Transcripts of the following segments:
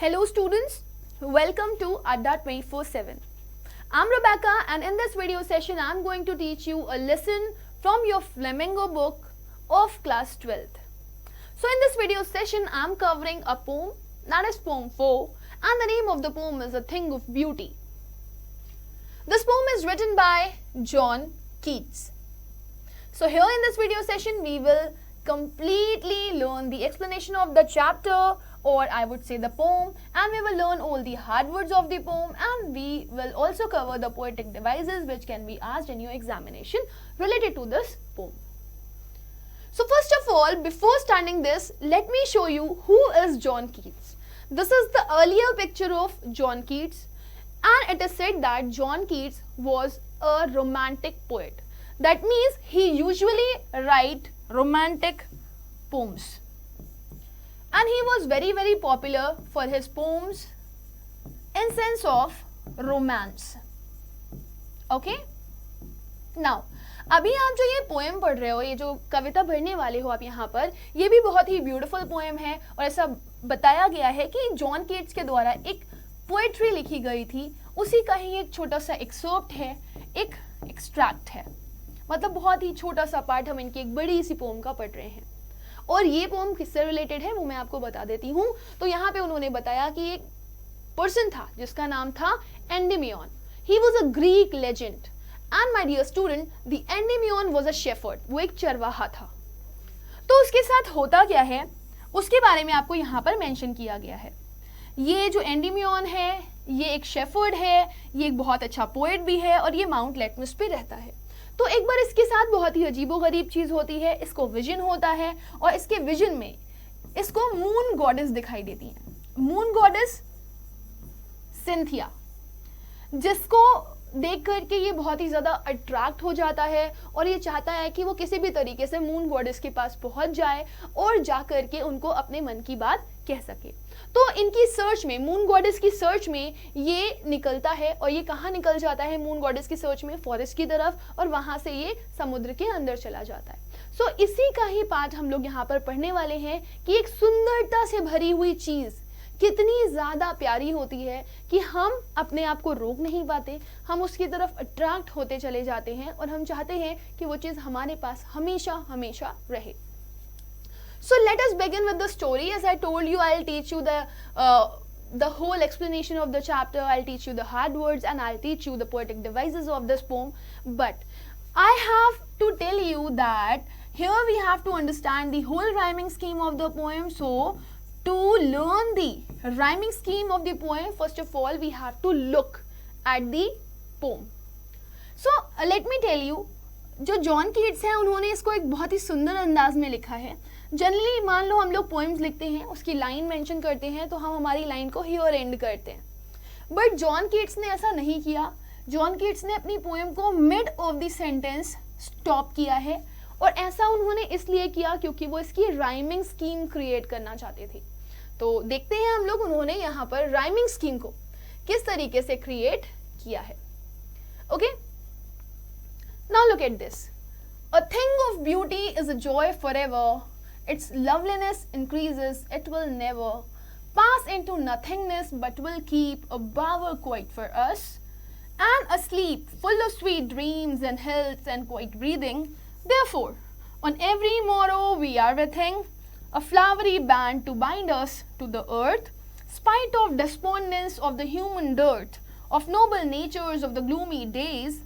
Hello students, welcome to Adda 24/7. I'm Rebecca and in this video session I'm going to teach you a lesson from your Flamingo book of class 12th. So in this video session I'm covering a poem, that is poem 4, and the name of the poem is A Thing of Beauty. This poem is written by John Keats. So here in this video session we will completely learn the explanation of the chapter, or I would say the poem, and we will learn all the hard words of the poem, and we will also cover the poetic devices which can be asked in your examination related to this poem. So first of all, before starting this, let me show you who is John Keats. This is the earlier picture of John Keats, and it is said that John Keats was a romantic poet. That means he usually write romantic poems. And he was very popular for his poems in sense of romance. Okay? Now, अभी आप जो ये poem पढ़ रहे हो, ये जो कविता पढ़ने वाले हो आप यहाँ पर, ये भी बहुत ही ब्यूटीफुल पोएम है और ऐसा बताया गया है कि जॉन कीट्स के द्वारा एक पोएट्री लिखी गई थी, उसी का ही एक छोटा सा एक्सर्प्ट है, एक एक्सट्रैक्ट है, मतलब बहुत ही छोटा सा पार्ट हम इनकी एक बड़ी सी पोएम का पढ़ रहे हैं। और ये पोएम किससे रिलेटेड है वो मैं आपको बता देती हूँ। तो यहाँ पे उन्होंने बताया कि एक पर्सन था जिसका नाम था Endymion. He was a Greek legend and my dear student, the Endymion was a shepherd, वो एक चरवाहा था। तो उसके साथ होता क्या है उसके बारे में आपको यहाँ पर मेंशन किया गया है। ये जो एंडेमियन है ये एक शेफर्ड है, ये एक बहुत अच्छा पोएट भी है और ये माउंट लेटमस पे रहता है। तो एक बार इसके साथ बहुत ही अजीबोगरीब चीज होती है, इसको विजन होता है और इसके विजन में इसको मून गॉडेस दिखाई देती है। मून गॉडेस सिंथिया, जिसको देख करके ये बहुत ही ज्यादा अट्रैक्ट हो जाता है और ये चाहता है कि वो किसी भी तरीके से मून गॉडेस के पास पहुंच जाए और जा करके उनको अपने मन की बात कह सके। तो इनकी सर्च में, मून गॉडेस की सर्च में ये निकलता है और ये कहाँ निकल जाता है मून गॉडेस की सर्च में? फॉरेस्ट की तरफ, और वहां से ये समुद्र के अंदर चला जाता है। सो इसी का ही पार्ट हम लोग यहाँ पर पढ़ने वाले हैं कि एक सुंदरता से भरी हुई चीज कितनी ज्यादा प्यारी होती है कि हम अपने आप को रोक नहीं पाते, हम उसकी तरफ अट्रैक्ट होते चले जाते हैं और हम चाहते हैं कि वो चीज हमारे पास हमेशा हमेशा रहे। So let us begin with the story. As I told you, I'll teach you the whole explanation of the chapter. I'll teach you the hard words and I'll teach you the poetic devices of this poem. But I have to tell you that here we have to understand the whole rhyming scheme of the poem. So to learn the rhyming scheme of the poem, first of all, we have to look at the poem. So let me tell you, जो John Keats है उन्होंने इसको एक बहुत ही सुंदर अंदाज में लिखा है। जनरली मान लो हम लोग पोएम्स लिखते हैं, उसकी लाइन मेंशन करते हैं तो हम हमारी लाइन को हियर एंड करते हैं, बट जॉन कीट्स ने ऐसा नहीं किया। जॉन कीट्स ने अपनी पोएम को mid of the sentence stop किया है और ऐसा उन्होंने इसलिए किया क्योंकि वो इसकी राइमिंग स्कीम क्रिएट करना चाहते थे। तो देखते हैं हम लोग उन्होंने यहाँ पर राइमिंग स्कीम को किस तरीके से क्रिएट किया है। Okay, now look at this. A thing of beauty is a joy forever. Its loveliness increases, it will never pass into nothingness, but will keep a bower quiet for us, and asleep, full of sweet dreams and health and quiet breathing. Therefore, on every morrow we are within a flowery band to bind us to the earth, spite of despondence of the human dirt, of noble natures of the gloomy days,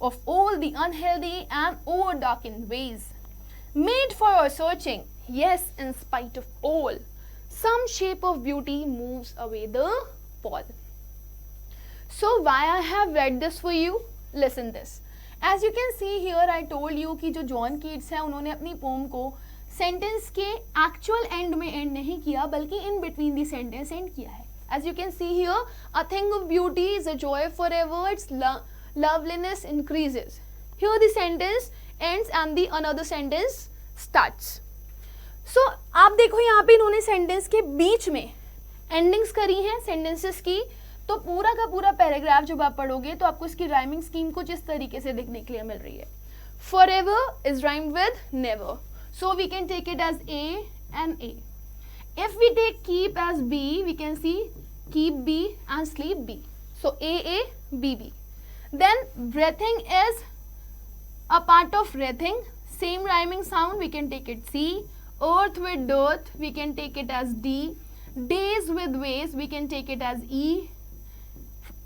of all the unhealthy and over-darkened ways. Made for our searching, yes, in spite of all, some shape of beauty moves away the pall. So why I have read this for you? Listen this. As you can see here, I told you कि जो John Keats है उन्होंने अपनी pome को sentence के actual and में and नहीं किया बल्कि in between the sentence and किया है। As you can see here, a thing of beauty is a joy forever, its loveliness increases. Here the sentence ends and the another sentence starts. So आप देखो यहाँ पे इन्होंने sentence के बीच में endings करी हैं सेंटेंसेस की, तो पूरा का पूरा पैराग्राफ जब आप पढ़ोगे तो आपको इसकी राइमिंग स्कीम कुछ इस तरीके से देखने के लिए मिल रही है। Forever is rhymed with never, so we can take it as A and A. If we take keep as B, we can see keep B and sleep B. So A, B, B. Then breathing is a part of breathing. Same rhyming sound, we can take it C. Earth with dirt, we can take it as D. Days with ways, we can take it as E.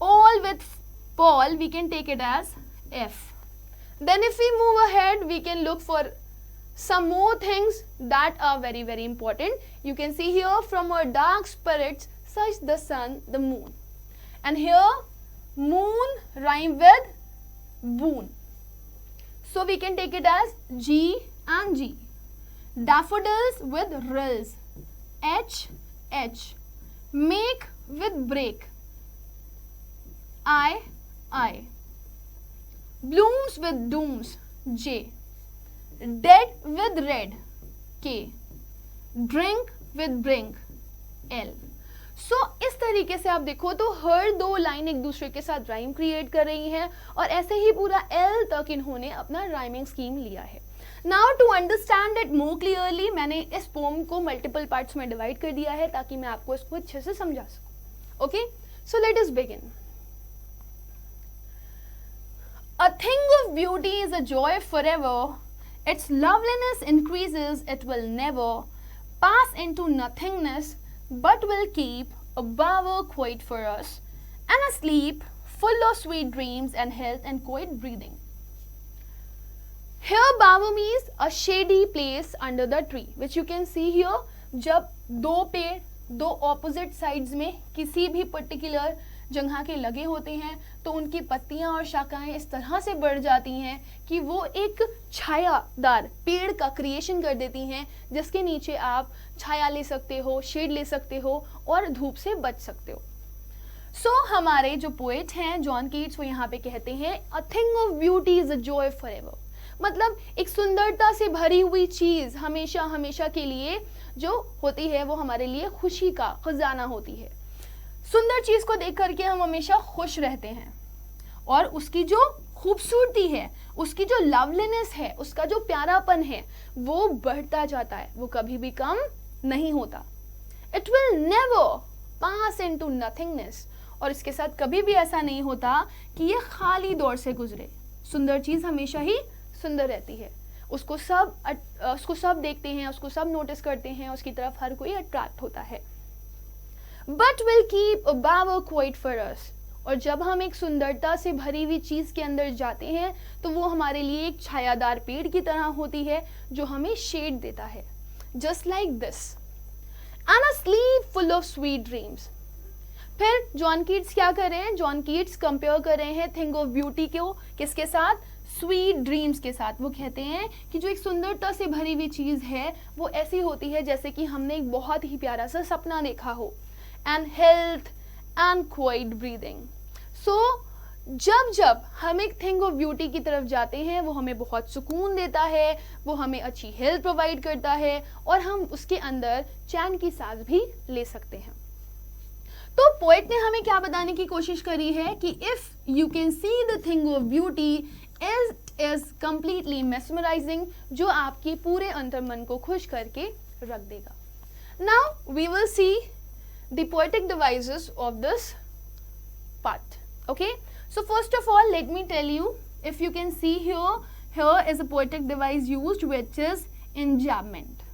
All with Paul, we can take it as F. Then if we move ahead, we can look for some more things that are very, very important. You can see here, from our dark spirits, such the sun, the moon. And here, moon rhyme with boon. So we can take it as G and G. Daffodils with rills, H, H. Make with break, I. Blooms with dooms, J. Dead with red, K. Drink with brink, L. सो इस तरीके से आप देखो तो हर दो line एक दूसरे के साथ राइम क्रिएट कर रही हैं और ऐसे ही पूरा L तक इन्होंने अपना राइमिंग स्कीम लिया है. Now to understand it more clearly, मैंने इस पोम को मल्टीपल पार्ट्स में डिवाइड कर दिया है ताकि मैं आपको इसको अच्छे से समझा सकूं. Okay, so let us begin. A thing of beauty is a joy forever. Its loveliness increases, it will never pass into nothingness, but will keep a bower quiet for us, and a sleep full of sweet dreams and health and quiet breathing. Here bower means a shady place under the tree, which you can see here. जब दो पेड़ दो opposite sides में किसी भी particular जगह के लगे होते हैं तो उनकी पत्तियां और शाखाएं इस तरह से बढ़ जाती हैं कि वो एक छायादार पेड़ का क्रिएशन कर देती हैं, जिसके नीचे आप छाया ले सकते हो, शेड ले सकते हो और धूप से बच सकते हो. सो हमारे जो पोएट हैं जॉन कीट्स, वो यहाँ पे कहते हैं अ thing of beauty is a joy forever. मतलब एक सुंदरता से भरी हुई चीज हमेशा हमेशा के लिए जो होती है वो हमारे लिए खुशी का खजाना होती है. सुंदर चीज को देख करके हम हमेशा खुश रहते हैं और उसकी जो खूबसूरती है, उसकी जो लवलीनेस है, उसका जो प्यारापन है वो बढ़ता जाता है, वो कभी भी कम नहीं होता. It will never pass into nothingness. और इसके साथ कभी भी ऐसा नहीं होता कि ये खाली दौर से गुजरे. सुंदर चीज हमेशा ही सुंदर रहती है, उसको सब देखते हैं, उसको सब नोटिस करते हैं, उसकी तरफ हर कोई अट्रैक्ट होता है. But will keep a bower quiet for us. और जब हम एक सुंदरता से भरी हुई चीज के अंदर जाते हैं तो वो हमारे लिए एक छायादार पेड़ की तरह होती है जो हमें शेड देता है. Just like this. And a sleep full of sweet dreams. फिर जॉन कीट्स क्या कर रहे हैं? जॉन कीट्स कंपेयर कर रहे हैं थिंग ऑफ ब्यूटी को किसके साथ? स्वीट ड्रीम्स के साथ. वो कहते हैं कि जो एक सुंदरता से भरी हुई चीज है वो ऐसी होती है जैसे कि हमने एक बहुत ही प्यारा सा सपना देखा हो. And health and quiet breathing. So जब हम एक थिंग ऑफ ब्यूटी की तरफ जाते हैं वो हमें बहुत सुकून देता है, वो हमें अच्छी हेल्थ प्रोवाइड करता है और हम उसके अंदर चैन की सांस भी ले सकते हैं. तो पोएट ने हमें क्या बताने की कोशिश करी है कि if you can see the thing of beauty it is completely mesmerising, जो आपके पूरे अंतर्मन को खुश करके रख देगा. Now we will see the poetic devices of this part. Okay, so first of all let me tell you, if you can see here is a poetic device used which is enjambment.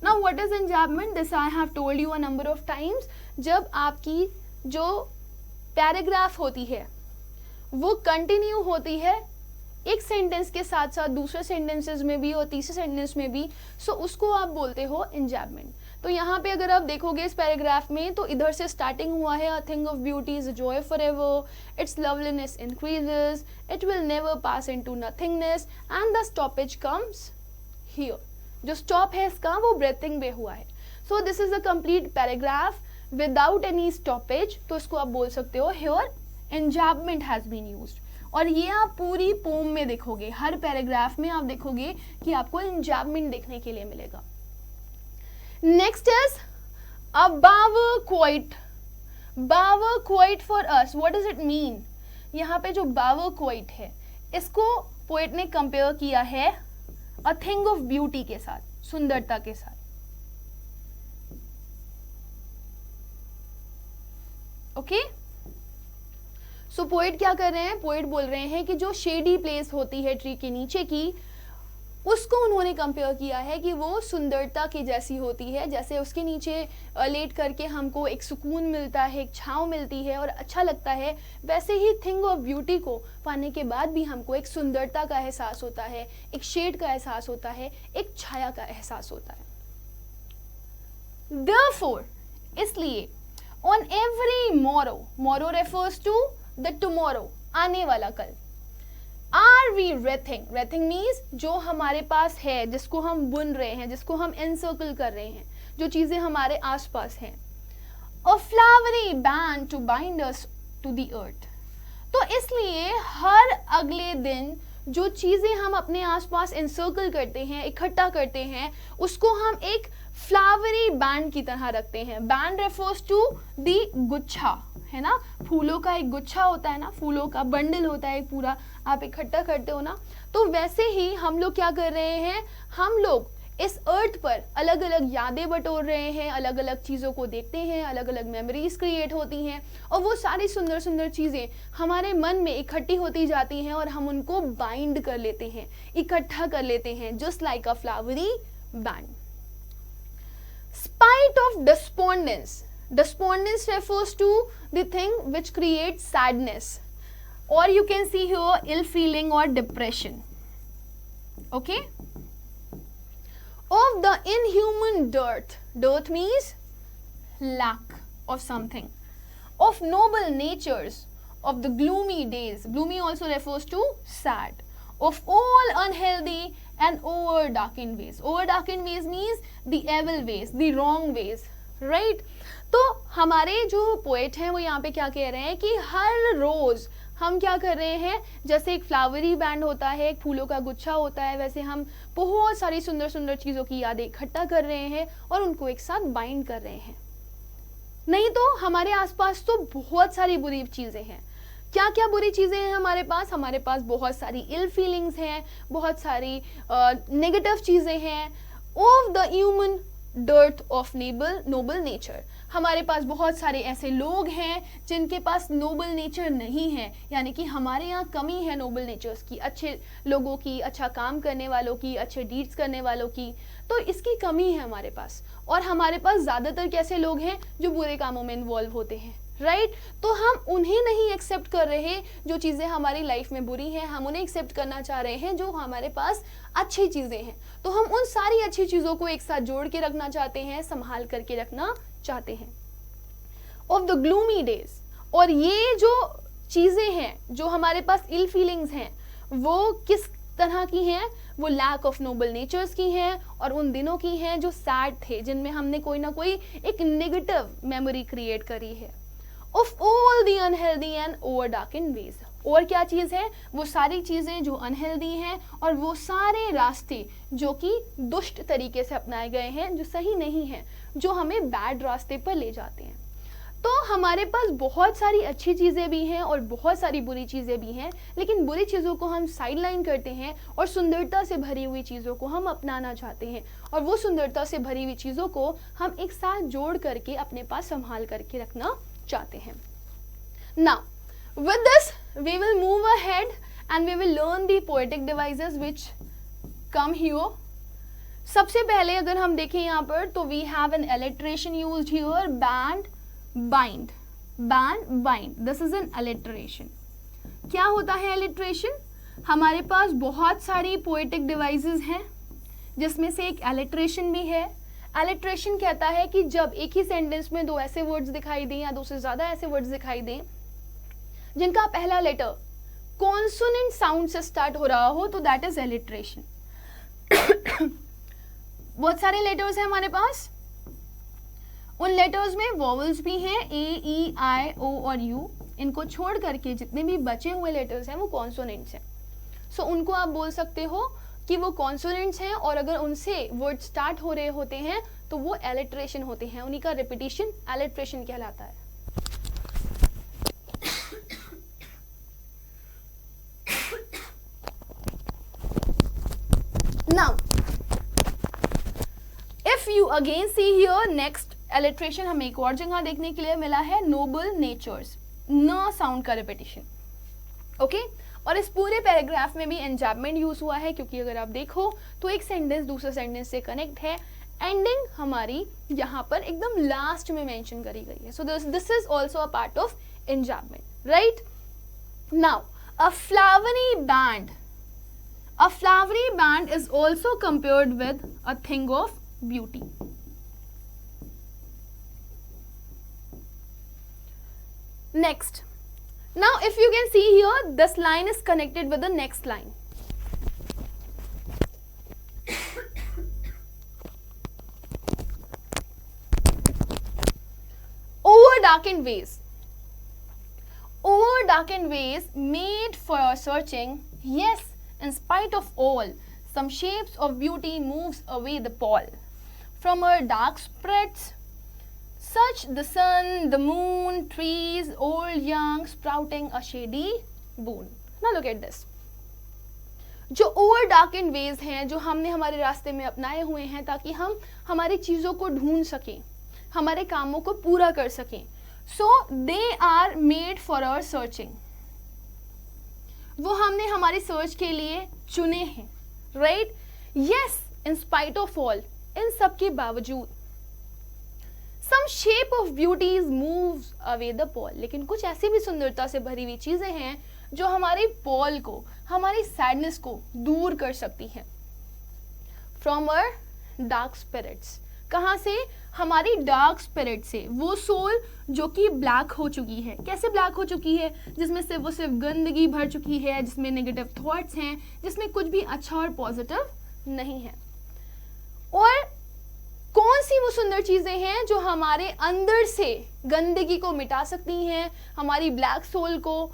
Now what is enjambment? This I have told you a number of times. जब आपकी जो paragraph होती है वो continue होती है एक sentence के साथ साथ दूसरे सेंटेंसेस में भी और तीसरे सेंटेंस में भी, सो उसको आप बोलते हो enjambment. तो यहाँ पे अगर आप देखोगे इस पैराग्राफ में तो इधर से स्टार्टिंग हुआ है, अ thing of beauty is a joy forever, it's loveliness increases, it will never pass into nothingness, and the stoppage comes here. जो स्टॉप है इसका वो ब्रेथिंग पे हुआ है. So this is a complete paragraph without any stoppage. तो इसको आप बोल सकते हो हियर एंजाम्पमेंट हैज बीन यूज्ड. और ये आप पूरी पोम में देखोगे, हर पैराग्राफ में आप देखोगे कि आपको एंजाम्पमेंट देखने के लिए मिलेगा. Next is a bower quiet. Bower quiet for us. What does it mean? यहाँ पे जो bower quiet है इसको पोएट ने कंपेयर किया है a thing of beauty के साथ, सुंदरता के साथ. ओके। सो पोएट क्या कर रहे हैं, पोएट बोल रहे हैं कि जो शेडी प्लेस होती है ट्री के नीचे की, उसको उन्होंने कंपेयर किया है कि वो सुंदरता की जैसी होती है, जैसे उसके नीचे लेट करके हमको एक सुकून मिलता है, एक छाँव मिलती है और अच्छा लगता है, वैसे ही थिंग ऑफ ब्यूटी को पाने के बाद भी हमको एक सुंदरता का एहसास होता है, एक शेड का एहसास होता है, एक छाया का एहसास होता है। Therefore, इसलिए on every morrow, morrow refers to the tomorrow, आने वाला कल। Are we wreathing? Wreathing means जो हमारे पास है, जिसको हम बुन रहे हैं, जिसको हम encircle कर रहे हैं, जो चीजें हमारे आसपास हैं। A flowery band to bind us to the earth. तो इसलिए हर अगले दिन जो चीजें हम अपने आसपास encircle करते हैं, इकट्ठा करते हैं, उसको हम एक फ्लावरी बैंड की तरह रखते हैं। बैंड रेफर्स टू दी गुच्छा, है ना, फूलों का एक गुच्छा होता है ना, फूलों का बंडल होता है पूरा, आप इकट्ठा करते हो ना। तो वैसे ही हम लोग क्या कर रहे हैं, हम लोग इस अर्थ पर अलग अलग यादें बटोर रहे हैं, अलग अलग चीज़ों को देखते हैं, अलग अलग मेमोरीज क्रिएट होती हैं और वो सारी सुंदर सुंदर चीज़ें हमारे मन में इकट्ठी होती जाती हैं और हम उनको बाइंड कर लेते हैं, इकट्ठा कर लेते हैं, just like a flowery band. Spite of despondence. Despondence refers to the thing which creates sadness, or you can see here ill feeling or depression. Okay. Of the inhuman dearth. Dearth means lack of something. Of noble natures. Of the gloomy days. Gloomy also refers to sad. Of all unhealthy and over darkened ways. Over darkened ways means the evil ways, the wrong ways, right? तो हमारे जो poet हैं वो यहाँ पे क्या कह रहे हैं कि हर रोज हम क्या कर रहे हैं, जैसे एक फ्लावरी बैंड होता है, एक फूलों का गुच्छा होता है, वैसे हम बहुत सारी सुंदर सुंदर चीजों की यादें इकट्ठा कर रहे हैं और उनको एक साथ बाइंड कर रहे हैं। नहीं तो हमारे आसपास तो बहुत सारी बुरी चीजें हैं। क्या क्या बुरी चीज़ें हैं हमारे पास बहुत सारी इल फीलिंग्स हैं, बहुत सारी नेगेटिव चीज़ें हैं। Of the human dearth of noble nature, हमारे पास बहुत सारे ऐसे लोग हैं जिनके पास नोबल नेचर नहीं है, यानी कि हमारे यहाँ कमी है नोबल नेचर्स की, अच्छे लोगों की, अच्छा काम करने वालों की, अच्छे डीड्स करने वालों की, तो इसकी कमी है हमारे पास। और हमारे पास ज़्यादातर कैसे लोग हैं जो बुरे कामों में इन्वॉल्व होते हैं, राइट? तो हम उन्हें नहीं एक्सेप्ट कर रहे जो चीज़ें हमारी लाइफ में बुरी हैं, हम उन्हें एक्सेप्ट करना चाह रहे हैं जो हमारे पास अच्छी चीज़ें हैं। तो हम उन सारी अच्छी चीज़ों को एक साथ जोड़ के रखना चाहते हैं, संभाल करके रखना चाहते हैं। ऑफ द ग्लूमी डेज, और ये जो चीज़ें हैं जो हमारे पास इल फीलिंग्स हैं वो किस तरह की हैं, वो लैक ऑफ नोबल नेचर्स की हैं और उन दिनों की हैं जो सैड थे, जिनमें हमने कोई ना कोई एक नेगेटिव मेमोरी क्रिएट करी है। Of all the unhealthy and over darkened ways, और क्या चीज़ है, वो सारी चीज़ें जो अनहेल्दी हैं और वो सारे रास्ते जो कि दुष्ट तरीके से अपनाए गए हैं, जो सही नहीं हैं, जो हमें बैड रास्ते पर ले जाते हैं। तो हमारे पास बहुत सारी अच्छी चीज़ें भी हैं और बहुत सारी बुरी चीज़ें भी हैं, लेकिन बुरी चीज़ों को हम साइडलाइन करते हैं और सुंदरता से भरी हुई चीज़ों को हम अपनाना चाहते हैं और वो सुंदरता से भरी हुई चीज़ों को हम एक साथ जोड़ करके अपने पास संभाल करके रखना चाहते हैं। Now, with this, we will move ahead and we will learn the poetic devices which come here. सबसे पहले अगर हम देखें यहाँ पर तो we have an alliteration used here, band, bind, band, bind. This is an alliteration. क्या होता है alliteration? हमारे पास बहुत सारी poetic devices हैं जिसमें से एक alliteration भी है। Alliteration कहता है कि जब एक ही सेंटेंस में दो ऐसे वर्ड्स दिखाई दें या दो से ज़्यादा ऐसे वर्ड्स दिखाई दें जिनका पहला लेटर कॉन्सोनेंट साउंड से स्टार्ट हो रहा हो, तो दैट इज alliteration. बहुत सारे लेटर्स हैं हमारे पास, उन लेटर्स में वॉवल्स भी हैं, ए, ई, आई, ओ और यू। इनको छोड़ करके जितने भी बचे हुए लेटर्स हैं वो कॉन्सोनेंट्स हैं। सो उनको आप बोल सकते हो कि वो कॉन्सोनेंट्स हैं और अगर उनसे वर्ड स्टार्ट हो रहे होते हैं तो वो एलिट्रेशन होते हैं, उन्हीं का रिपीटिशन एलिट्रेशन कहलाता है। Now, if you again see here next alliteration हमें एक और जगह देखने के लिए मिला है, नोबल नेचर्स, न साउंड का रिपीटिशन, ओके। और इस पूरे पैराग्राफ में भी एंजाबमेंट यूज हुआ है, क्योंकि अगर आप देखो तो एक सेंटेंस दूसरे सेंटेंस से कनेक्ट है, एंडिंग हमारी यहाँ पर एकदम लास्ट में मेंशन करी गई है। So this is also a part of enjambment, right. Now a flowery band is also compared with a thing of beauty. Next, now if you can see here, this line is connected with the next line. Over darkened ways made for searching, yes, in spite of all, some shapes of beauty moves away the pall. From her dark spreads such the sun, the moon, trees, old, young, sprouting a shady boon. Now look at this. जो over darkened ways हैं, जो हमने हमारे रास्ते में अपनाए हुए हैं ताकि हम हमारी चीज़ों को ढूंढ सकें, हमारे कामों को पूरा कर सकें. So they are made for our searching. वो हमने हमारी सर्च के लिए चुने हैं, right? Yes, in spite of all, इन सब के बावजूद. Some shape of beauties moves away the pall. लेकिन कुछ ऐसी भी सुंदरता से भरी हुई चीजें हैं जो हमारे पॉल को, हमारी सैडनेस को दूर कर सकती हैं. From our dark spirits. कहाँ से? हमारी डार्क स्पिरिट से. वो सोल जो कि ब्लैक हो चुकी है. कैसे ब्लैक हो चुकी है? जिसमें से वो सिर्फ गंदगी भर चुकी है, जिसमें नेगेटिव थॉट्स हैं, जिसमें कुछ भी अच्छा और पॉजिटिव नहीं है. और कौन सी वो सुंदर चीजें हैं जो हमारे अंदर से गंदगी को मिटा सकती हैं, हमारी ब्लैक सोल को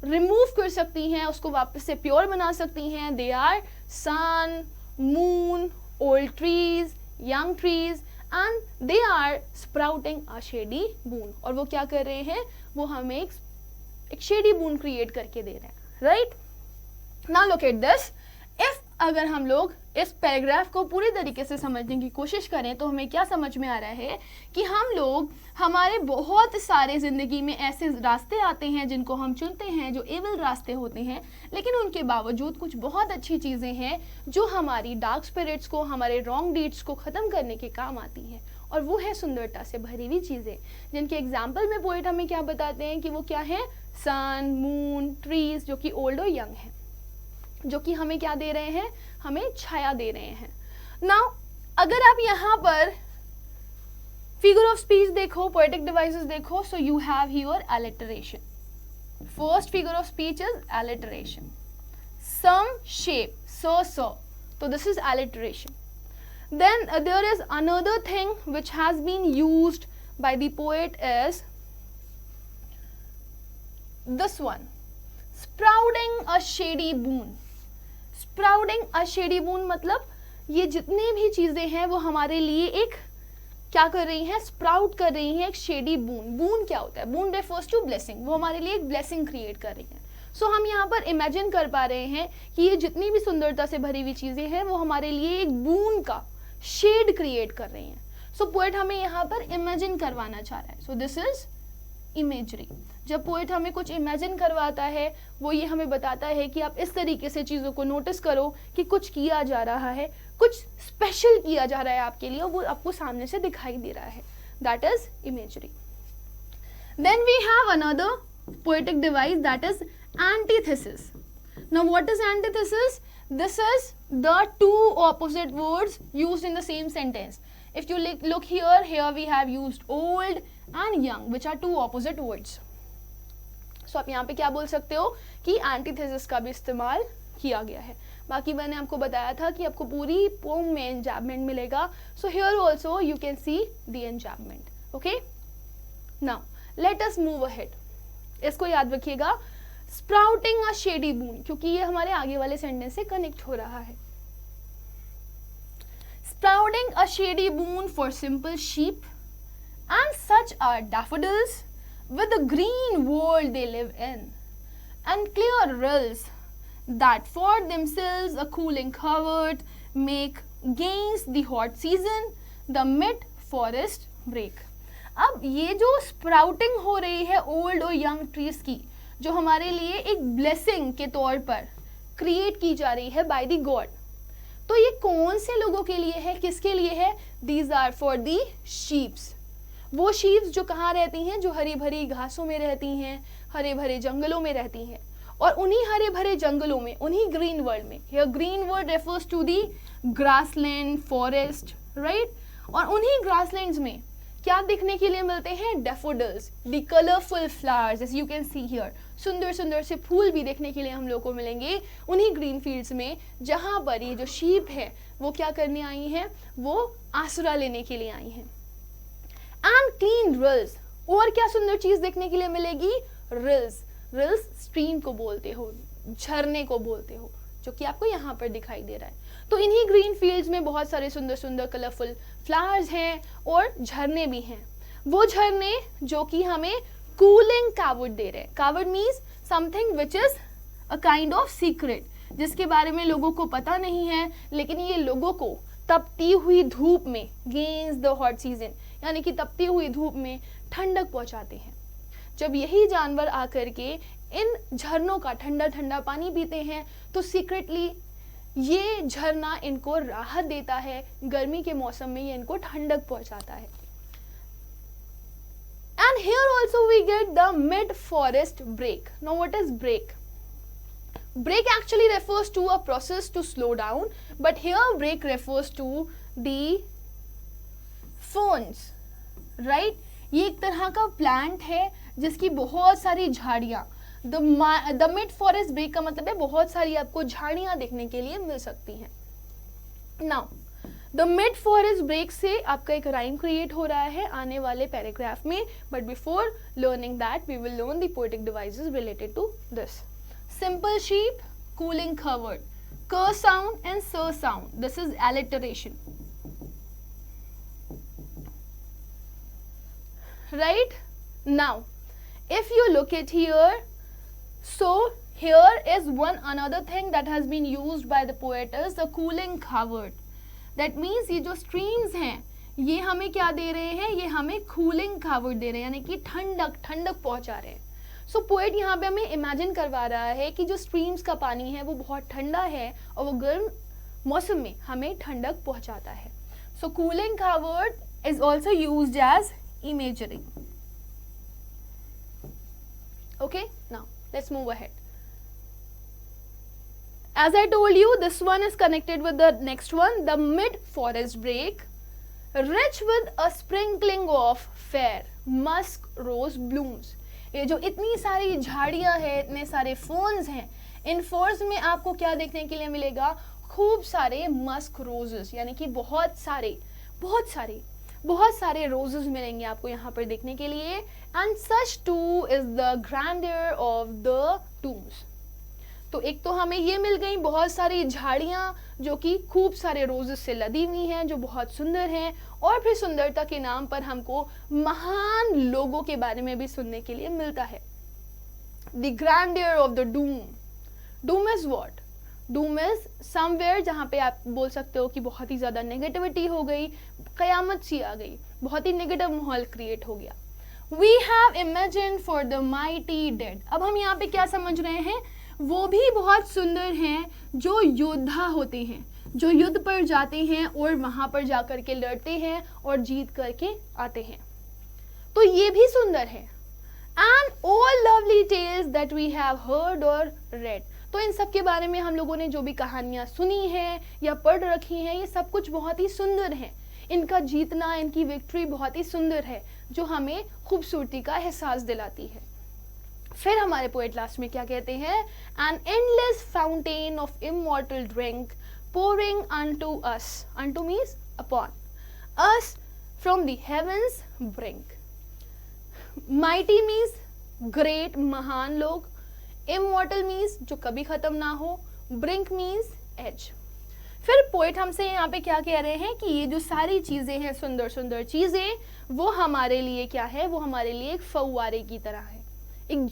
रिमूव कर सकती हैं, उसको वापस से प्योर बना सकती हैं? They are sun, moon, old trees, young trees, and they are sprouting a shady boon. और वो क्या कर रहे हैं? वो हमें एक शेडी बून क्रिएट करके दे रहे हैं, right? Now look at this. If अगर हम लोग इस पैराग्राफ को पूरी तरीके से समझने की कोशिश करें तो हमें क्या समझ में आ रहा है कि हम लोग, हमारे बहुत सारे जिंदगी में ऐसे रास्ते आते हैं जिनको हम चुनते हैं, जो एविल रास्ते होते हैं, लेकिन उनके बावजूद कुछ बहुत अच्छी चीज़ें हैं जो हमारी डार्क स्पिरिट्स को, हमारे रॉन्ग डीड्स को ख़त्म करने के काम आती हैं. और वो है सुंदरता से भरी हुई चीज़ें, जिनके एग्जाम्पल में पोएट हमें क्या बताते हैं कि वो क्या है? सन, मून, ट्रीज, जो कि ओल्ड और यंग है, जो कि हमें क्या दे रहे हैं? हमें छाया दे रहे हैं. नाउ अगर आप यहाँ पर फिगर ऑफ स्पीच देखो, पोएटिक डिवाइसेस देखो, so you have here alliteration. First figure of speech is alliteration. Some shape, so, तो this is alliteration. Then there is another thing which has been used by the poet is this one, sprouting a shady boon. Sprouting a shady boon मतलब ये जितने भी चीजें हैं वो हमारे लिए एक क्या कर रही हैं? स्प्राउट कर रही हैं एक शेडी बून. बून क्या होता है? बून रेफर्स टू ब्लेसिंग. वो हमारे लिए एक ब्लेसिंग क्रिएट कर रही हैं. सो हम यहाँ पर इमेजिन कर पा रहे हैं कि ये जितनी भी सुंदरता से भरी हुई चीजें हैं वो हमारे लिए एक बून का शेड क्रिएट कर रही हैं. सो पोएट हमें यहाँ पर इमेजिन करवाना चाह रहा है. So this is imagery. जब पोएट हमें कुछ इमेजिन करवाता है, वो ये हमें बताता है कि आप इस तरीके से चीज़ों को नोटिस करो कि कुछ किया जा रहा है, कुछ स्पेशल किया जा रहा है आपके लिए, और वो आपको सामने से दिखाई दे रहा है. That is imagery. Then we have another poetic device, that is antithesis. Now what is antithesis? This is the two opposite words used in the same sentence. If you look here, we have used old and young, which are two opposite words. So आप यहाँ पे क्या बोल सकते हो कि antithesis का भी इस्तेमाल किया गया है. बाकी मैंने आपको बताया था कि आपको पूरी पोम में enjambment मिलेगा. So here also you can see the enjambment. Okay? Now let us move ahead. इसको याद रखिएगा, स्प्राउटिंग अ शेडी बून, क्योंकि ये हमारे आगे वाले सेंटेंस से कनेक्ट हो रहा है. Sprouting a shady boon for simple sheep and such are daffodils with the green world they live in and clear rills that for themselves a cooling covert make gainst the hot season the mid forest break. अब ये जो sprouting हो रही है old और young trees की, जो हमारे लिए एक ब्लेसिंग के तौर पर क्रिएट की जा रही है बाय द गॉड, तो ये कौन से लोगों के लिए है, किसके लिए है? These are for the sheeps. वो शीप्स जो कहाँ रहती हैं? जो हरी भरी घासों में रहती हैं, हरे भरे जंगलों में रहती हैं। और उन्हीं हरे भरे जंगलों में, उन्हीं ग्रीन वर्ल्ड में, here green world refers to the grassland, forest, right. और उन्हीं ग्रासलैंड्स में क्या देखने के लिए मिलते हैं? Daffodils, the colourful flowers, as you can see here. सुंदर सुंदर से फूल भी देखने के लिए हम लोग को मिलेंगे उन्हीं ग्रीन फील्ड्स में, जहां पर ये जो शीप है वो क्या करने आई हैं? वो आसरा लेने के लिए आई हैं। एंड क्लीन रिल्स, और क्या सुंदर चीज देखने के लिए मिलेगी? रिल्स। रिल्स स्ट्रीम को बोलते हो, झरने को बोलते हो, जो कि आपको यहाँ पर दिखाई दे रहा है। तो इन्हीं ग्रीन फील्ड्स में बहुत सारे सुंदर सुंदर कलरफुल फ्लावर्स हैं और झरने भी हैं। वो झरने जो कि हमें कूलिंग कावड़ दे रहे हैं। कावड़ means something which is a kind of secret, जिसके बारे में लोगों को पता नहीं है, लेकिन ये लोगों को तपती हुई धूप में, अगेंस्ट द हॉट सीजन, यानी कि तपती हुई धूप में ठंडक पहुंचाते हैं। जब यही जानवर आकर के इन झरनों का ठंडा ठंडा पानी पीते हैं, तो सीक्रेटली ये झरना इनको राहत देता है, गर्मी के मौसम में ये इनको ठंडक पहुंचाता है। And here also we get the mid forest break. Now what is break? Break actually refers to a process to slow down, but here break refers to the ferns, right? ये एक तरह का प्लांट है जिसकी बहुत सारी झाड़ियाँ, the mid forest break का मतलब है बहुत सारी आपको झाड़ियाँ देखने के लिए मिल सकती हैं। Now the mid forest break से आपका एक राइम क्रिएट हो रहा है आने वाले पैराग्राफ में, but before learning that we will learn the poetic devices related to this. Simple sheep, cooling covered. K sound and s sound. This is alliteration. Right? Now, if you look at here, so here is one another thing that has been used by the poetess, the cooling covered. That means ये जो streams हैं, ये हमें क्या दे रहे हैं? ये हमें cooling covered दे रहे हैं, यानी कि ठंडक पहुंचा रहे हैं। सो पोएट यहाँ पे हमें इमेजिन करवा रहा है कि जो स्ट्रीम्स का पानी है वो बहुत ठंडा है और वो गर्म मौसम में हमें ठंडक पहुंचाता है। So cooling covert is also used as imagery. Okay, now let's move ahead. As I told you, this one is connected with the next one, the mid forest break, rich with a sprinkling of fair musk rose blooms. ये जो इतनी सारी झाड़ियां हैं, इतने सारे ferns हैं, इन ferns में आपको क्या देखने के लिए मिलेगा? खूब सारे मस्क रोजेस, यानी कि बहुत सारे रोजेस मिलेंगे आपको यहाँ पर देखने के लिए। And such two is the grandeur of the tombs. तो एक तो हमें ये मिल गई बहुत सारी झाड़ियाँ जो कि खूब सारे रोजेस से लदी हुई हैं, जो बहुत सुंदर हैं, और फिर सुंदरता के नाम पर हमको महान लोगों के बारे में भी सुनने के लिए मिलता है। The grandeur of the doom. Doom is what? Doom is somewhere जहाँ पे आप बोल सकते हो कि बहुत ही ज्यादा नेगेटिविटी हो गई, कयामत सी आ गई, बहुत ही नेगेटिव माहौल क्रिएट हो गया। We have imagined for the mighty dead. अब हम यहाँ पे क्या समझ रहे हैं? वो भी बहुत सुंदर हैं जो योद्धा होते हैं, जो युद्ध पर जाते हैं और वहां पर जाकर के लड़ते हैं और जीत करके आते हैं, तो ये भी सुंदर है। And all lovely tales that we have heard or read. तो इन सब के बारे में हम लोगों ने जो भी कहानियां सुनी हैं या पढ़ रखी हैं, ये सब कुछ बहुत ही सुंदर है। इनका जीतना, इनकी विक्ट्री बहुत ही सुंदर है, जो हमें खूबसूरती का एहसास दिलाती है। फिर हमारे पोएट लास्ट में क्या कहते हैं? An endless fountain of immortal drink pouring unto us, unto means upon us from the heavens brink. Mighty means great, महान लोग, immortal means जो कभी खत्म ना हो, brink means edge। फिर पोएट हमसे यहाँ पे क्या कह रहे हैं कि ये जो सारी चीजें हैं, सुंदर सुंदर चीजें, वो हमारे लिए क्या है? वो हमारे लिए एक फव्वारे की तरह है, एक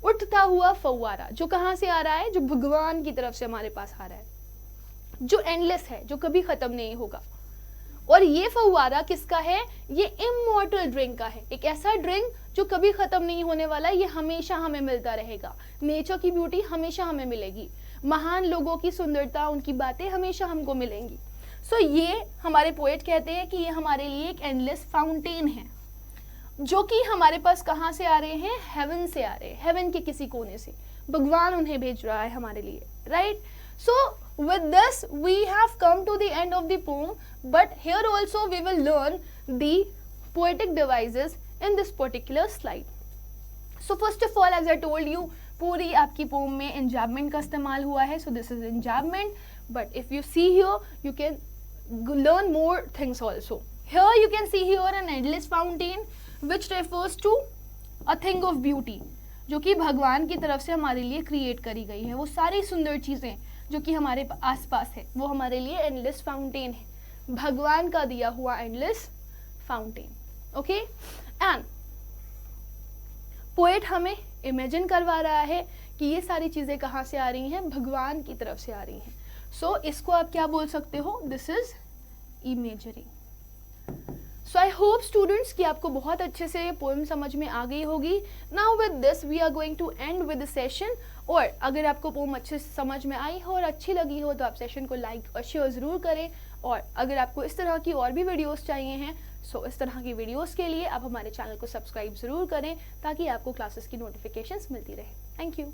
उठता हुआ फव्वारा, जो कहाँ से आ रहा है? जो भगवान की तरफ से हमारे पास आ रहा है, जो एंडलेस है, जो कभी खत्म नहीं होगा। और ये फव्वारा किसका है? ये इमॉर्टल ड्रिंक का है, एक ऐसा ड्रिंक जो कभी खत्म नहीं होने वाला, ये हमेशा हमें मिलता रहेगा। नेचर की ब्यूटी हमेशा हमें मिलेगी, महान लोगों की सुंदरता, उनकी बातें हमेशा हमको मिलेंगी। सो ये हमारे पोएट कहते हैं कि ये हमारे लिए एक एंडलेस फाउंटेन है, जो कि हमारे पास कहाँ से आ रहे हैं? हेवन से आ रहे हैं, हेवन के किसी कोने से भगवान उन्हें भेज रहा है हमारे लिए, right? So with this we have come to the end of the poem, but here also we will learn the poetic devices in this particular slide. So first of all, as I told you, पूरी आपकी poem में enjambment का इस्तेमाल हुआ है, so this is enjambment, but if you see here you can learn more things also. Here you can see here an endless fountain which refers to a thing of beauty, जो कि भगवान की तरफ से हमारे लिए क्रिएट करी गई है। वो सारी सुंदर चीज़ें जो कि हमारे आसपास है वो हमारे लिए एंडलेस फाउंटेन है, भगवान का दिया हुआ endless fountain. Okay, and poet हमें इमेजिन करवा रहा है कि ये सारी चीज़ें कहाँ से आ रही हैं? भगवान की तरफ से आ रही हैं। सो इसको आप क्या बोल सकते हो? This is imagery. So I hope students कि आपको बहुत अच्छे से ये पोएम समझ में आ गई होगी। Now with this we are going to end with the session. और अगर आपको पोएम अच्छे से समझ में आई हो और अच्छी लगी हो तो आप सेशन को लाइक और शेयर ज़रूर करें। और अगर आपको इस तरह की और भी वीडियोस चाहिए हैं, सो इस तरह की वीडियोस के लिए आप हमारे चैनल को सब्सक्राइब ज़रूर करें ताकि आपको क्लासेस की नोटिफिकेशंस मिलती रहे। Thank you.